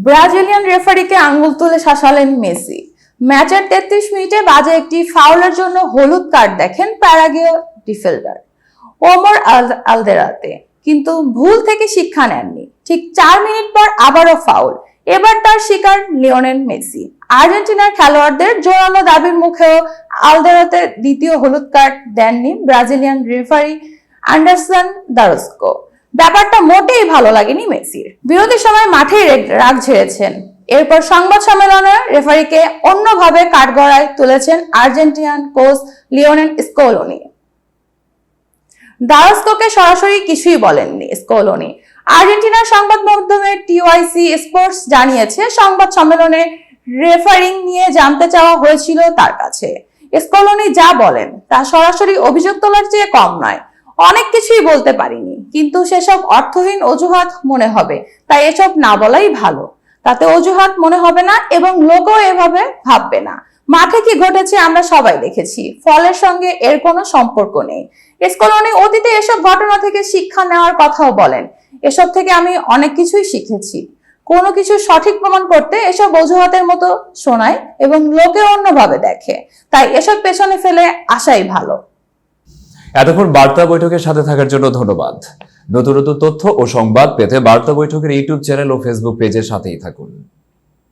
Brazilian রেফারিকে আঙ্গুল তুলে শাসালেন মেসি। ম্যাচের 33 মিনিটে বাজে একটি ফাউলের জন্য হলুদ কার্ড দেখেন প্যারাগুয়ে ডিফেন্ডার ওমর আলদেরাতে, কিন্তু ভুল থেকে শিক্ষা নেননি। ঠিক 4 মিনিট পর আবারও ফাউল, এবার তার শিকার লিওনেল মেসি। আর্জেন্টিনার খেলোয়াড়দের জোরালো দাবির মুখেও আলদেরাতে দ্বিতীয় হলুদ কার্ড দেননি ব্রাজিলিয়ান রেফারি অ্যান্ডারসন দারোস্কো। ব্যাপারটা মোটেই ভালো লাগেনি মেসির। বিরতির সময় মাঠেই রাগ ঝেড়েছেন। এরপর সংবাদ সম্মেলনে রেফারিকে অন্যভাবে কাঠগড়ায় তুলেছেন আর্জেন্টিনান কোচ লিওনেল স্কলোনি। দারোস্কোকে সরাসরি কিছুই বলেননি স্কলোনি। আর্জেন্টিনার সংবাদ মাধ্যমে টিওয়াইসি স্পোর্টস জানিয়েছে, সংবাদ সম্মেলনে রেফারিং নিয়ে জানতে চাওয়া হয়েছিল তার কাছে। স্কলোনি যা বলেন তা সরাসরি অভিযোগ তোলার চেয়ে কম নয়। অনেক কিছুই বলতে পারিনি, কিন্তু সেসব অর্থহীন অজুহাত মনে হবে, তাই এসব না বলাই ভালো। তাতে অজুহাত মনে হবে না এবং লোকও এভাবে ভাববে না। মাঠে কি ঘটেছে আমরা সবাই দেখেছি, ফলের সঙ্গে এর কোনো সম্পর্ক নেই। স্কলোনি অতীতে এসব ঘটনা থেকে শিক্ষা নেওয়ার কথাও বলেন। এসব থেকে আমি অনেক কিছুই শিখেছি। কোনো কিছু সঠিক প্রমাণ করতে এসব অজুহাতের মতো শোনায় এবং লোকে অন্যভাবে দেখে, তাই এসব পেছনে ফেলে আসাই ভালো। এতক্ষণ বার্তা বৈঠকের সাথে থাকার জন্য ধন্যবাদ। নতুন নতুন তথ্য ও সংবাদ পেতে বার্তা বৈঠকের ইউটিউব চ্যানেল ও ফেসবুক পেজের সাথেই থাকুন।